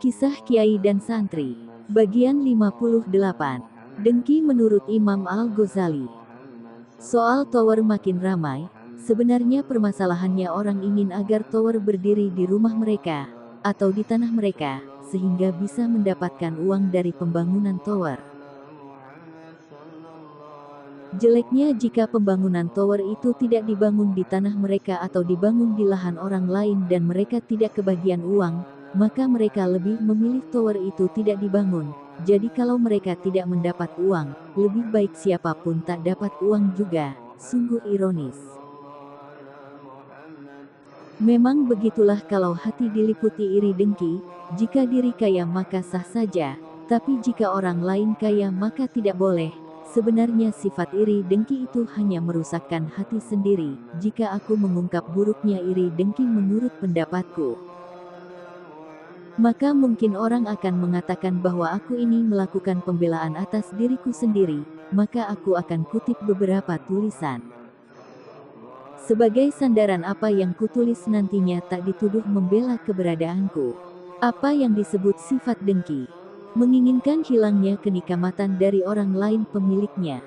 Kisah Kiai dan Santri. Bagian 58. Dengki menurut Imam Al-Ghazali. Soal tower makin ramai, sebenarnya permasalahannya orang ingin agar tower berdiri di rumah mereka, atau di tanah mereka, sehingga bisa mendapatkan uang dari pembangunan tower. Jeleknya jika pembangunan tower itu tidak dibangun di tanah mereka atau dibangun di lahan orang lain dan mereka tidak kebagian uang, maka mereka lebih memilih tower itu tidak dibangun. Jadi kalau mereka tidak mendapat uang, lebih baik siapapun tak dapat uang juga. Sungguh ironis. Memang begitulah kalau hati diliputi iri dengki, jika diri kaya maka sah saja, tapi jika orang lain kaya maka tidak boleh. Sebenarnya sifat iri dengki itu hanya merusakkan hati sendiri. Jika aku mengungkap buruknya iri dengki menurut pendapatku, maka mungkin orang akan mengatakan bahwa aku ini melakukan pembelaan atas diriku sendiri, maka aku akan kutip beberapa tulisan. Sebagai sandaran apa yang kutulis nantinya tak dituduh membela keberadaanku. Apa yang disebut sifat dengki? Menginginkan hilangnya kenikmatan dari orang lain pemiliknya.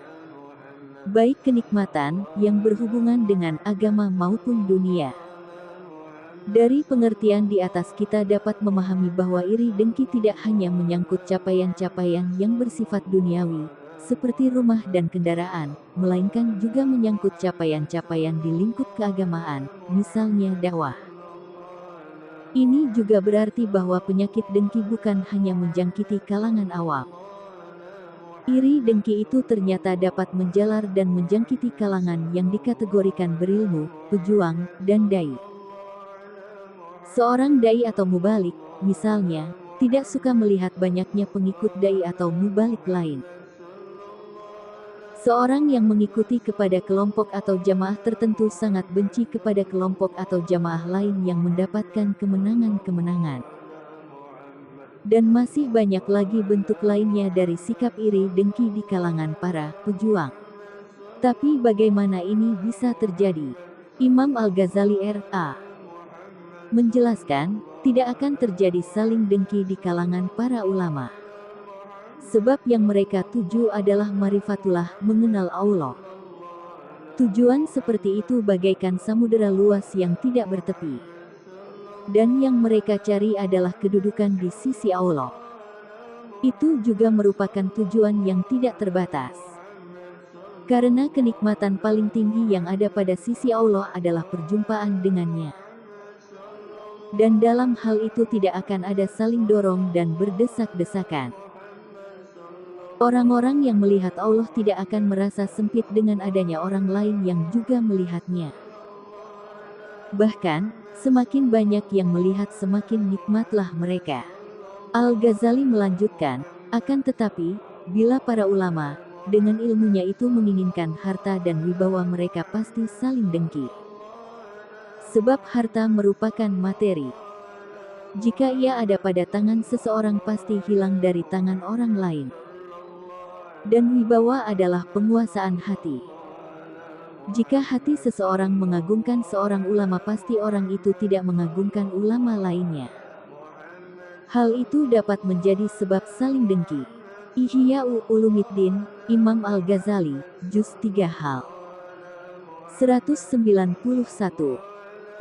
Baik kenikmatan yang berhubungan dengan agama maupun dunia. Dari pengertian di atas kita dapat memahami bahwa iri dengki tidak hanya menyangkut capaian-capaian yang bersifat duniawi, seperti rumah dan kendaraan, melainkan juga menyangkut capaian-capaian di lingkup keagamaan, misalnya dakwah. Ini juga berarti bahwa penyakit dengki bukan hanya menjangkiti kalangan awam. Iri dengki itu ternyata dapat menjalar dan menjangkiti kalangan yang dikategorikan berilmu, pejuang, dan dai. Seorang dai atau mubalik, misalnya, tidak suka melihat banyaknya pengikut dai atau mubalik lain. Seorang yang mengikuti kepada kelompok atau jamaah tertentu sangat benci kepada kelompok atau jamaah lain yang mendapatkan kemenangan-kemenangan. Dan masih banyak lagi bentuk lainnya dari sikap iri dengki di kalangan para pejuang. Tapi bagaimana ini bisa terjadi? Imam Al-Ghazali R.A. menjelaskan, tidak akan terjadi saling dengki di kalangan para ulama. Sebab yang mereka tuju adalah marifatullah, mengenal Allah. Tujuan seperti itu bagaikan samudera luas yang tidak bertepi. Dan yang mereka cari adalah kedudukan di sisi Allah. Itu juga merupakan tujuan yang tidak terbatas. Karena kenikmatan paling tinggi yang ada pada sisi Allah adalah perjumpaan dengannya. Dan dalam hal itu tidak akan ada saling dorong dan berdesak-desakan. Orang-orang yang melihat Allah tidak akan merasa sempit dengan adanya orang lain yang juga melihatnya. Bahkan, semakin banyak yang melihat semakin nikmatlah mereka. Al-Ghazali melanjutkan, akan tetapi, bila para ulama, dengan ilmunya itu menginginkan harta dan wibawa mereka pasti saling dengki. Sebab harta merupakan materi. Jika ia ada pada tangan seseorang pasti hilang dari tangan orang lain. Dan wibawa adalah penguasaan hati. Jika hati seseorang mengagungkan seorang ulama pasti orang itu tidak mengagungkan ulama lainnya. Hal itu dapat menjadi sebab saling dengki. Ihya Ulumuddin, Imam Al-Ghazali, Juz 3 hal. 191.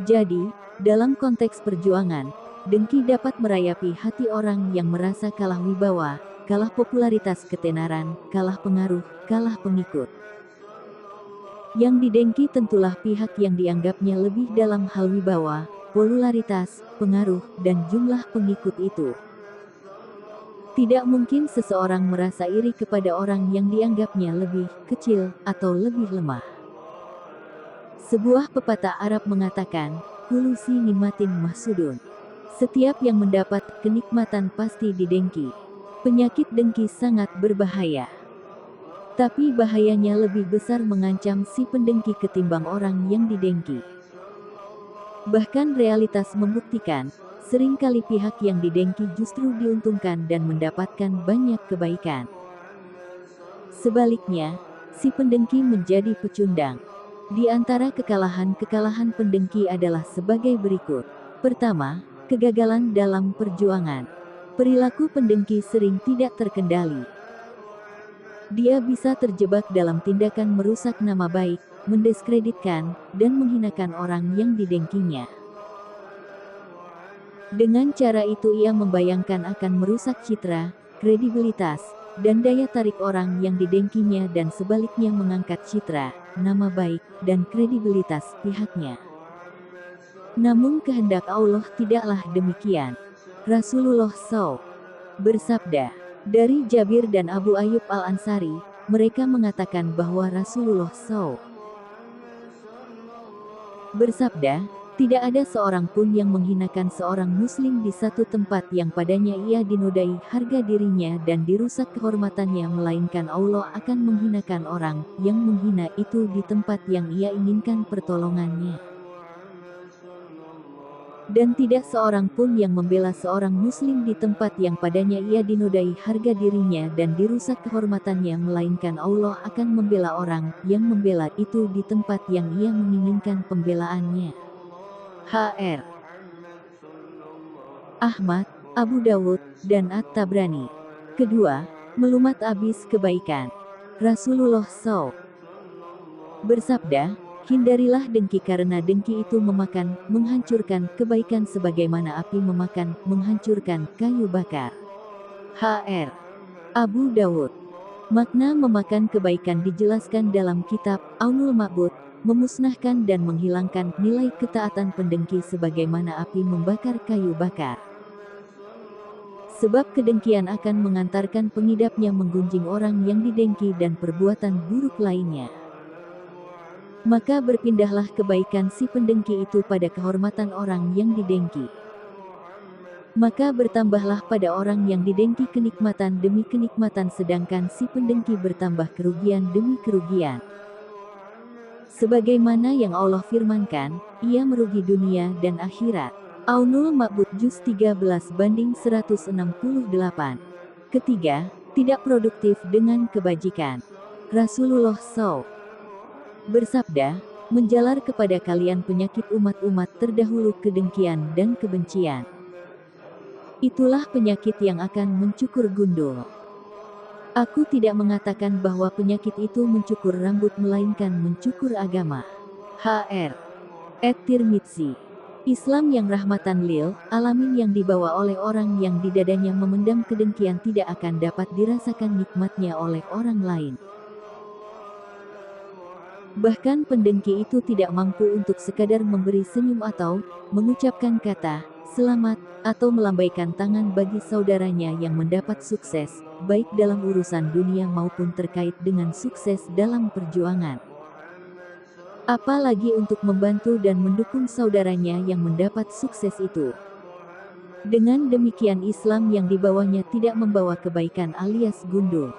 Jadi, dalam konteks perjuangan, dengki dapat merayapi hati orang yang merasa kalah wibawa, kalah popularitas ketenaran, kalah pengaruh, kalah pengikut. Yang didengki tentulah pihak yang dianggapnya lebih dalam hal wibawa, popularitas, pengaruh, dan jumlah pengikut itu. Tidak mungkin seseorang merasa iri kepada orang yang dianggapnya lebih kecil atau lebih lemah. Sebuah pepatah Arab mengatakan, kullu si nimatin mahsudun. Setiap yang mendapat kenikmatan pasti didengki. Penyakit dengki sangat berbahaya. Tapi bahayanya lebih besar mengancam si pendengki ketimbang orang yang didengki. Bahkan realitas membuktikan, seringkali pihak yang didengki justru diuntungkan dan mendapatkan banyak kebaikan. Sebaliknya, si pendengki menjadi pecundang. Di antara kekalahan-kekalahan pendengki adalah sebagai berikut. Pertama, kegagalan dalam perjuangan. Perilaku pendengki sering tidak terkendali. Dia bisa terjebak dalam tindakan merusak nama baik, mendiskreditkan, dan menghinakan orang yang didengkinya. Dengan cara itu ia membayangkan akan merusak citra, kredibilitas, dan daya tarik orang yang didengkinya dan sebaliknya mengangkat citra, nama baik, dan kredibilitas pihaknya. Namun kehendak Allah tidaklah demikian. Rasulullah SAW bersabda, dari Jabir dan Abu Ayyub Al-Ansari, mereka mengatakan bahwa Rasulullah SAW bersabda, tidak ada seorang pun yang menghinakan seorang muslim di satu tempat yang padanya ia dinodai harga dirinya dan dirusak kehormatannya, melainkan Allah akan menghinakan orang yang menghina itu di tempat yang ia inginkan pertolongannya. Dan tidak seorang pun yang membela seorang muslim di tempat yang padanya ia dinodai harga dirinya dan dirusak kehormatannya, melainkan Allah akan membela orang yang membela itu di tempat yang ia menginginkan pembelaannya. Hr. Ahmad, Abu Dawud, dan At-Tabrani. Kedua, melumat abis kebaikan. Rasulullah SAW bersabda, hindarilah dengki karena dengki itu memakan, menghancurkan kebaikan sebagaimana api memakan, menghancurkan kayu bakar. Hr. Abu Dawud. Makna memakan kebaikan dijelaskan dalam kitab Aunul Ma'bud, memusnahkan dan menghilangkan nilai ketaatan pendengki sebagaimana api membakar kayu bakar. Sebab kedengkian akan mengantarkan pengidapnya menggunjing orang yang didengki dan perbuatan buruk lainnya. Maka berpindahlah kebaikan si pendengki itu pada kehormatan orang yang didengki. Maka bertambahlah pada orang yang didengki kenikmatan demi kenikmatan, sedangkan si pendengki bertambah kerugian demi kerugian. Sebagaimana yang Allah firmankan, ia merugi dunia dan akhirat. Aunul Ma'bud Juz 13/168. Ketiga, tidak produktif dengan kebajikan. Rasulullah SAW bersabda, menjalar kepada kalian penyakit umat-umat terdahulu kedengkian dan kebencian. Itulah penyakit yang akan mencukur gundul. Aku tidak mengatakan bahwa penyakit itu mencukur rambut melainkan mencukur agama. Hr. At-Tirmidzi. Islam yang rahmatan lil alamin yang dibawa oleh orang yang di dadanya memendam kedengkian tidak akan dapat dirasakan nikmatnya oleh orang lain. Bahkan pendengki itu tidak mampu untuk sekadar memberi senyum atau mengucapkan kata selamat, atau melambaikan tangan bagi saudaranya yang mendapat sukses, baik dalam urusan dunia maupun terkait dengan sukses dalam perjuangan. Apalagi untuk membantu dan mendukung saudaranya yang mendapat sukses itu. Dengan demikian Islam yang dibawanya tidak membawa kebaikan alias gundul.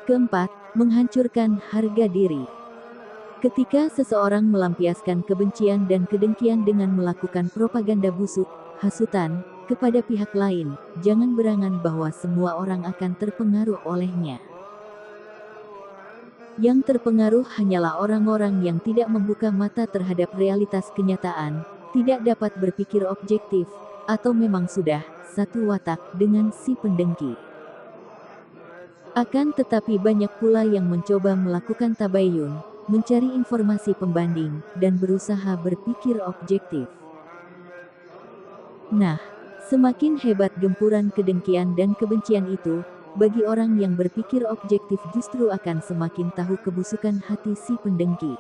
Keempat, menghancurkan harga diri. Ketika seseorang melampiaskan kebencian dan kedengkian dengan melakukan propaganda busuk, hasutan, kepada pihak lain, jangan berangan bahwa semua orang akan terpengaruh olehnya. Yang terpengaruh hanyalah orang-orang yang tidak membuka mata terhadap realitas kenyataan, tidak dapat berpikir objektif, atau memang sudah satu watak dengan si pendengki. Akan tetapi banyak pula yang mencoba melakukan tabayun, mencari informasi pembanding, dan berusaha berpikir objektif. Nah, semakin hebat gempuran kedengkian dan kebencian itu, bagi orang yang berpikir objektif justru akan semakin tahu kebusukan hati si pendengki.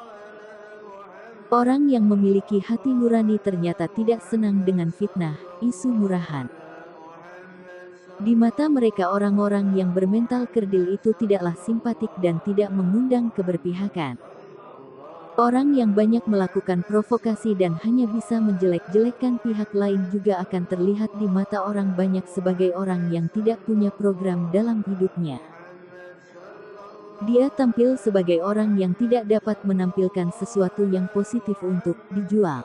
Orang yang memiliki hati nurani ternyata tidak senang dengan fitnah, isu murahan. Di mata mereka orang-orang yang bermental kerdil itu tidaklah simpatik dan tidak mengundang keberpihakan. Orang yang banyak melakukan provokasi dan hanya bisa menjelek-jelekkan pihak lain juga akan terlihat di mata orang banyak sebagai orang yang tidak punya program dalam hidupnya. Dia tampil sebagai orang yang tidak dapat menampilkan sesuatu yang positif untuk dijual.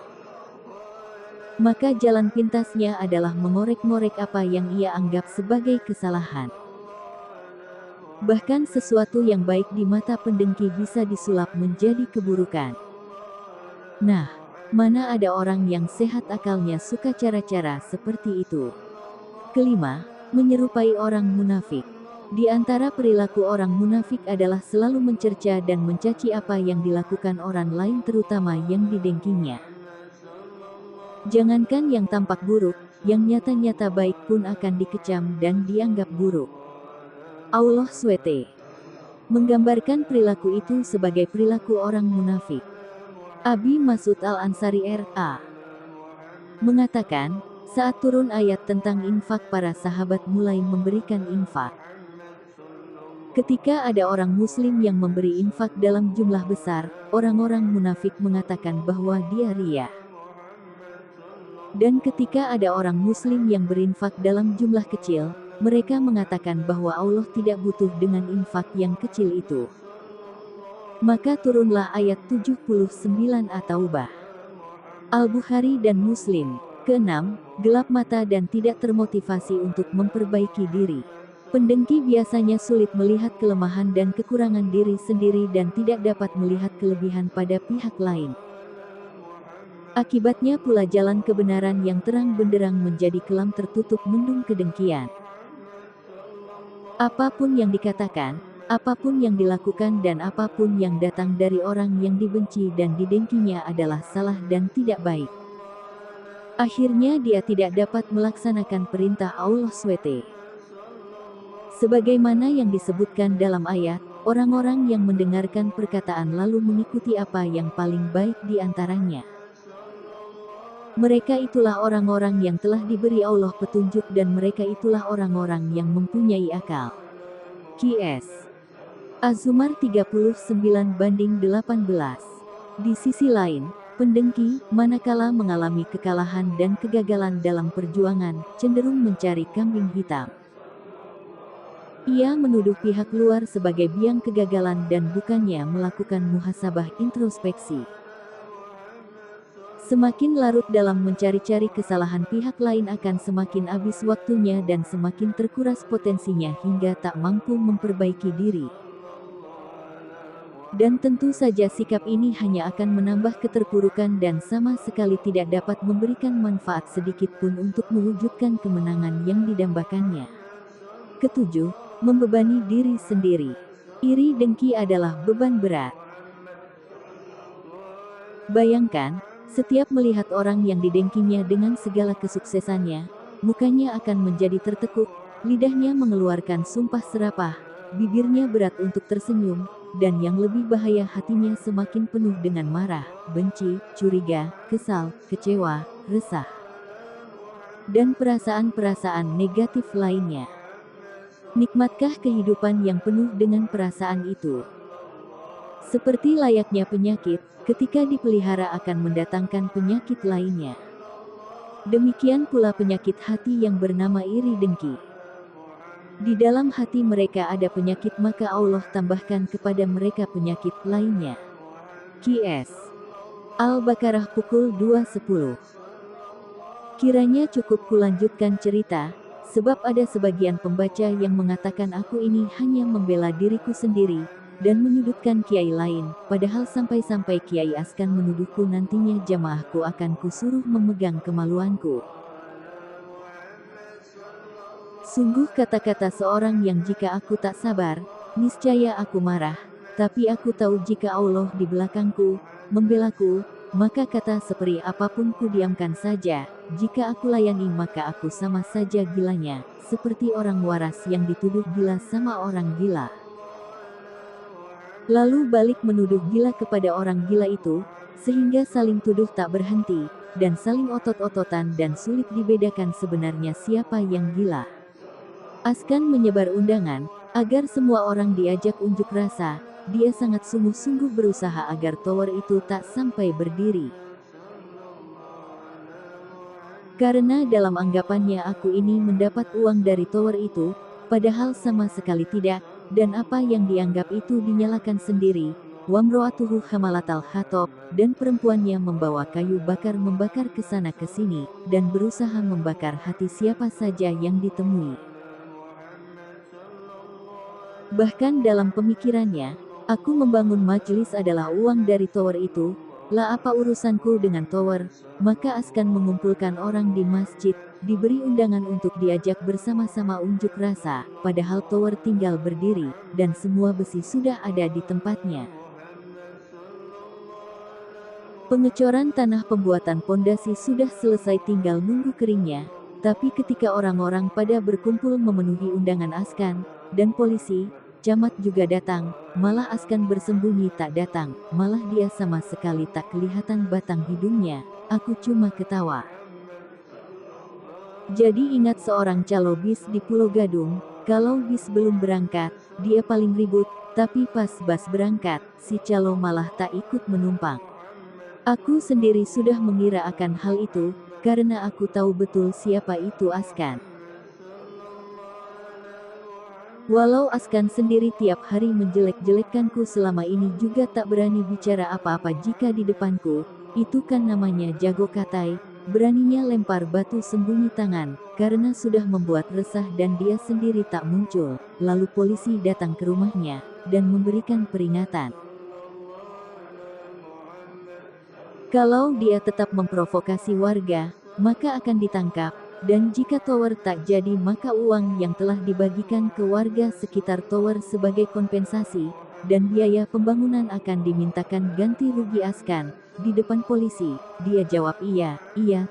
Maka jalan pintasnya adalah mengorek-ngorek apa yang ia anggap sebagai kesalahan. Bahkan sesuatu yang baik di mata pendengki bisa disulap menjadi keburukan. Nah, mana ada orang yang sehat akalnya suka cara-cara seperti itu. Kelima, menyerupai orang munafik. Di antara perilaku orang munafik adalah selalu mencerca dan mencaci apa yang dilakukan orang lain terutama yang didengkinya. Jangankan yang tampak buruk, yang nyata-nyata baik pun akan dikecam dan dianggap buruk. Allah SWT menggambarkan perilaku itu sebagai perilaku orang munafik. Abi Mas'ud Al-Ansari R.A. mengatakan, saat turun ayat tentang infak para sahabat mulai memberikan infak. Ketika ada orang muslim yang memberi infak dalam jumlah besar, orang-orang munafik mengatakan bahwa dia riya. Dan ketika ada orang muslim yang berinfak dalam jumlah kecil, mereka mengatakan bahwa Allah tidak butuh dengan infak yang kecil itu. Maka turunlah ayat 79 At-Taubah. Al-Bukhari dan Muslim. Keenam, gelap mata dan tidak termotivasi untuk memperbaiki diri. Pendengki biasanya sulit melihat kelemahan dan kekurangan diri sendiri dan tidak dapat melihat kelebihan pada pihak lain. Akibatnya pula jalan kebenaran yang terang benderang menjadi kelam tertutup mendung kedengkian. Apapun yang dikatakan, apapun yang dilakukan dan apapun yang datang dari orang yang dibenci dan didengkinya adalah salah dan tidak baik. Akhirnya dia tidak dapat melaksanakan perintah Allah SWT. Sebagaimana yang disebutkan dalam ayat, orang-orang yang mendengarkan perkataan lalu mengikuti apa yang paling baik di antaranya. Mereka itulah orang-orang yang telah diberi Allah petunjuk dan mereka itulah orang-orang yang mempunyai akal. Qs. Az-Zumar 39:18. Di sisi lain, pendengki, manakala mengalami kekalahan dan kegagalan dalam perjuangan, cenderung mencari kambing hitam. Ia menuduh pihak luar sebagai biang kegagalan dan bukannya melakukan muhasabah introspeksi. Semakin larut dalam mencari-cari kesalahan pihak lain akan semakin habis waktunya dan semakin terkuras potensinya hingga tak mampu memperbaiki diri. Dan tentu saja sikap ini hanya akan menambah keterpurukan dan sama sekali tidak dapat memberikan manfaat sedikit pun untuk mewujudkan kemenangan yang didambakannya. Ketujuh, membebani diri sendiri. Iri dengki adalah beban berat. Bayangkan, setiap melihat orang yang didengkinya dengan segala kesuksesannya, mukanya akan menjadi tertekuk, lidahnya mengeluarkan sumpah serapah, bibirnya berat untuk tersenyum, dan yang lebih bahaya hatinya semakin penuh dengan marah, benci, curiga, kesal, kecewa, resah, dan perasaan-perasaan negatif lainnya. Nikmatkah kehidupan yang penuh dengan perasaan itu? Seperti layaknya penyakit, ketika dipelihara akan mendatangkan penyakit lainnya. Demikian pula penyakit hati yang bernama iri dengki. Di dalam hati mereka ada penyakit maka Allah tambahkan kepada mereka penyakit lainnya. Qs. Al-Baqarah pukul 2.10. Kiranya cukup kulanjutkan cerita, sebab ada sebagian pembaca yang mengatakan aku ini hanya membela diriku sendiri, dan menyudutkan kiai lain, padahal sampai-sampai kiai askan menuduhku nantinya jamaahku akan kusuruh memegang kemaluanku. Sungguh kata-kata seorang yang jika aku tak sabar, niscaya aku marah, tapi aku tahu jika Allah di belakangku, membelaku, maka kata seperti apapun ku diamkan saja, jika aku layani maka aku sama saja gilanya, seperti orang waras yang dituduh gila sama orang gila. Lalu balik menuduh gila kepada orang gila itu, sehingga saling tuduh tak berhenti, dan saling otot-ototan dan sulit dibedakan sebenarnya siapa yang gila. Askan menyebar undangan, agar semua orang diajak unjuk rasa, dia sangat sungguh-sungguh berusaha agar tower itu tak sampai berdiri. Karena dalam anggapannya aku ini mendapat uang dari tower itu, padahal sama sekali tidak, dan apa yang dianggap itu dinyalakan sendiri, wamro'atuhu hamalatal hatab, dan perempuannya membawa kayu bakar membakar ke sana ke sini, dan berusaha membakar hati siapa saja yang ditemui. Bahkan dalam pemikirannya, aku membangun majelis adalah uang dari tower itu, lah apa urusanku dengan tower, maka Askan mengumpulkan orang di masjid, diberi undangan untuk diajak bersama-sama unjuk rasa, padahal tower tinggal berdiri, dan semua besi sudah ada di tempatnya. Pengecoran tanah pembuatan pondasi sudah selesai tinggal nunggu keringnya, tapi ketika orang-orang pada berkumpul memenuhi undangan Askan, dan polisi, camat juga datang, malah Askan bersembunyi tak datang, malah dia sama sekali tak kelihatan batang hidungnya, aku cuma ketawa. Jadi ingat seorang calo bis di Pulau Gadung, kalau bis belum berangkat, dia paling ribut, tapi pas bus berangkat, si calo malah tak ikut menumpang. Aku sendiri sudah mengira akan hal itu, karena aku tahu betul siapa itu Askan. Walau Askan sendiri tiap hari menjelek-jelekkanku selama ini juga tak berani bicara apa-apa jika di depanku, itu kan namanya jago katai, beraninya lempar batu sembunyi tangan, karena sudah membuat resah dan dia sendiri tak muncul, lalu polisi datang ke rumahnya, dan memberikan peringatan. Kalau dia tetap memprovokasi warga, maka akan ditangkap, dan jika tower tak jadi maka uang yang telah dibagikan ke warga sekitar tower sebagai kompensasi, dan biaya pembangunan akan dimintakan ganti rugi Askan. Di depan polisi, dia jawab iya,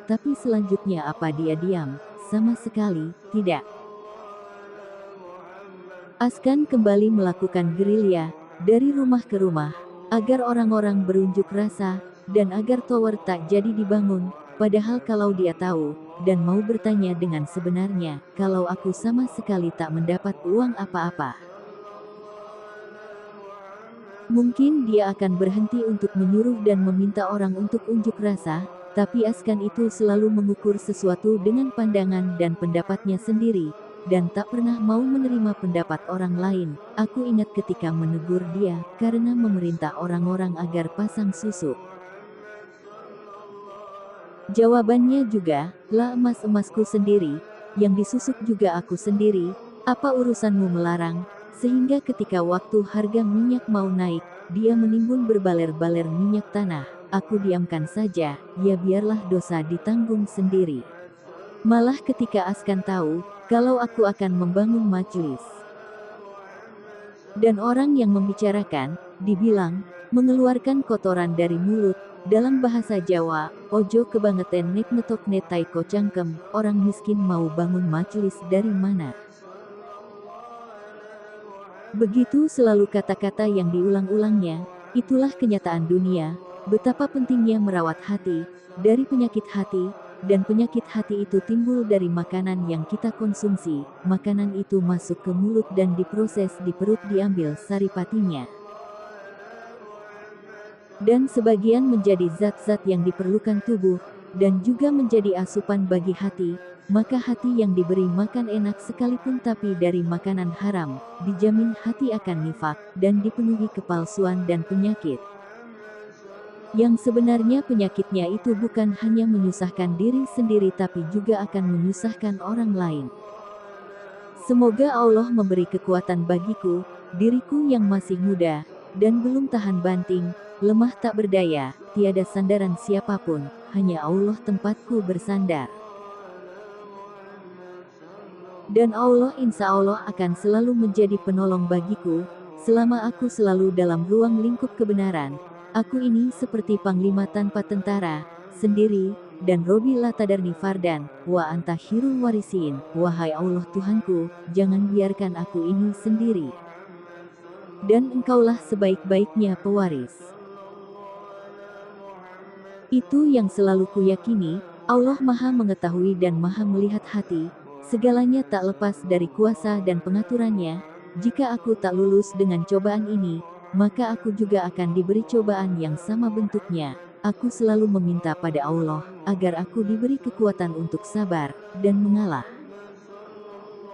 tapi selanjutnya apa dia diam? Sama sekali, tidak. Askan kembali melakukan gerilya, dari rumah ke rumah, agar orang-orang berunjuk rasa, dan agar tower tak jadi dibangun, padahal kalau dia tahu, dan mau bertanya dengan sebenarnya, kalau aku sama sekali tak mendapat uang apa-apa. Mungkin dia akan berhenti untuk menyuruh dan meminta orang untuk unjuk rasa, tapi Askan itu selalu mengukur sesuatu dengan pandangan dan pendapatnya sendiri, dan tak pernah mau menerima pendapat orang lain. Aku ingat ketika menegur dia, karena memerintah orang-orang agar pasang susuk. Jawabannya juga, lah emas-emasku sendiri, yang disusuk juga aku sendiri, apa urusanmu melarang? Sehingga ketika waktu harga minyak mau naik, dia menimbun berbaler-baler minyak tanah, aku diamkan saja, ya biarlah dosa ditanggung sendiri. Malah ketika Askan tahu, kalau aku akan membangun majelis, dan orang yang membicarakan, dibilang, mengeluarkan kotoran dari mulut, dalam bahasa Jawa, ojo kebangetan nek ngetok netai ko cangkem, orang miskin mau bangun majelis dari mana? Begitu selalu kata-kata yang diulang-ulangnya, itulah kenyataan dunia, betapa pentingnya merawat hati, dari penyakit hati, dan penyakit hati itu timbul dari makanan yang kita konsumsi, makanan itu masuk ke mulut dan diproses di perut diambil saripatinya. Dan sebagian menjadi zat-zat yang diperlukan tubuh, dan juga menjadi asupan bagi hati, maka hati yang diberi makan enak sekalipun tapi dari makanan haram, dijamin hati akan nifak, dan dipenuhi kepalsuan dan penyakit. Yang sebenarnya penyakitnya itu bukan hanya menyusahkan diri sendiri tapi juga akan menyusahkan orang lain. Semoga Allah memberi kekuatan bagiku, diriku yang masih muda, dan belum tahan banting, lemah tak berdaya, tiada sandaran siapapun, hanya Allah tempatku bersandar. Dan Allah insya Allah akan selalu menjadi penolong bagiku, selama aku selalu dalam ruang lingkup kebenaran. Aku ini seperti panglima tanpa tentara, sendiri, dan Robi la tadarni fardan, wa anta khirul warisin, wahai Allah Tuhanku, jangan biarkan aku ini sendiri. Dan engkaulah sebaik-baiknya pewaris. Itu yang selalu kuyakini, Allah Maha mengetahui dan Maha melihat hati, segalanya tak lepas dari kuasa dan pengaturannya. Jika aku tak lulus dengan cobaan ini, maka aku juga akan diberi cobaan yang sama bentuknya. Aku selalu meminta pada Allah, agar aku diberi kekuatan untuk sabar, dan mengalah.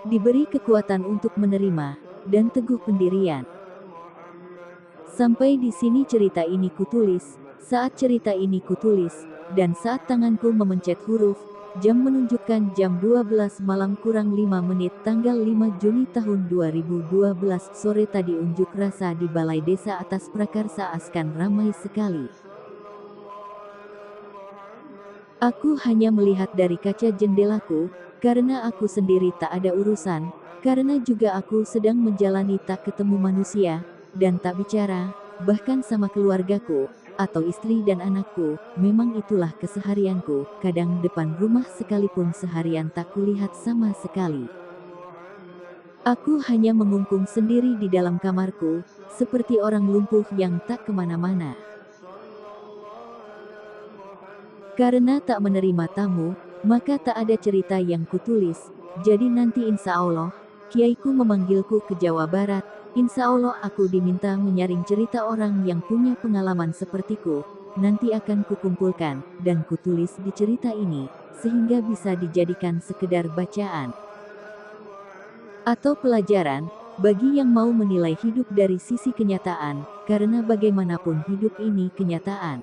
Diberi kekuatan untuk menerima, dan teguh pendirian. Sampai di sini cerita ini kutulis. Saat cerita ini kutulis, dan saat tanganku memencet huruf, Jam menunjukkan jam 12 malam kurang 5 menit tanggal 5 Juni tahun 2012 sore tadi unjuk rasa di Balai Desa Atas Prakarsa Askan ramai sekali. Aku hanya melihat dari kaca jendelaku, karena aku sendiri tak ada urusan, karena juga aku sedang menjalani tak ketemu manusia, dan tak bicara, bahkan sama keluargaku, atau istri dan anakku. Memang itulah keseharianku, kadang depan rumah sekalipun seharian tak kulihat sama sekali. Aku hanya mengungkung sendiri di dalam kamarku, seperti orang lumpuh yang tak kemana-mana. Karena tak menerima tamu, maka tak ada cerita yang kutulis, jadi nanti insya Allah, kiaiku memanggilku ke Jawa Barat, insya Allah aku diminta menyaring cerita orang yang punya pengalaman sepertiku, nanti akan kukumpulkan, dan kutulis di cerita ini, sehingga bisa dijadikan sekedar bacaan atau pelajaran, bagi yang mau menilai hidup dari sisi kenyataan, karena bagaimanapun hidup ini kenyataan.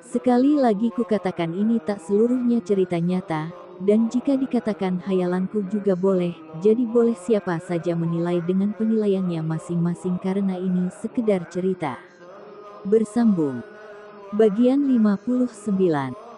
Sekali lagi kukatakan ini tak seluruhnya cerita nyata, dan jika dikatakan hayalanku juga boleh, jadi boleh siapa saja menilai dengan penilaiannya masing-masing karena ini sekedar cerita. Bersambung. Bagian 59.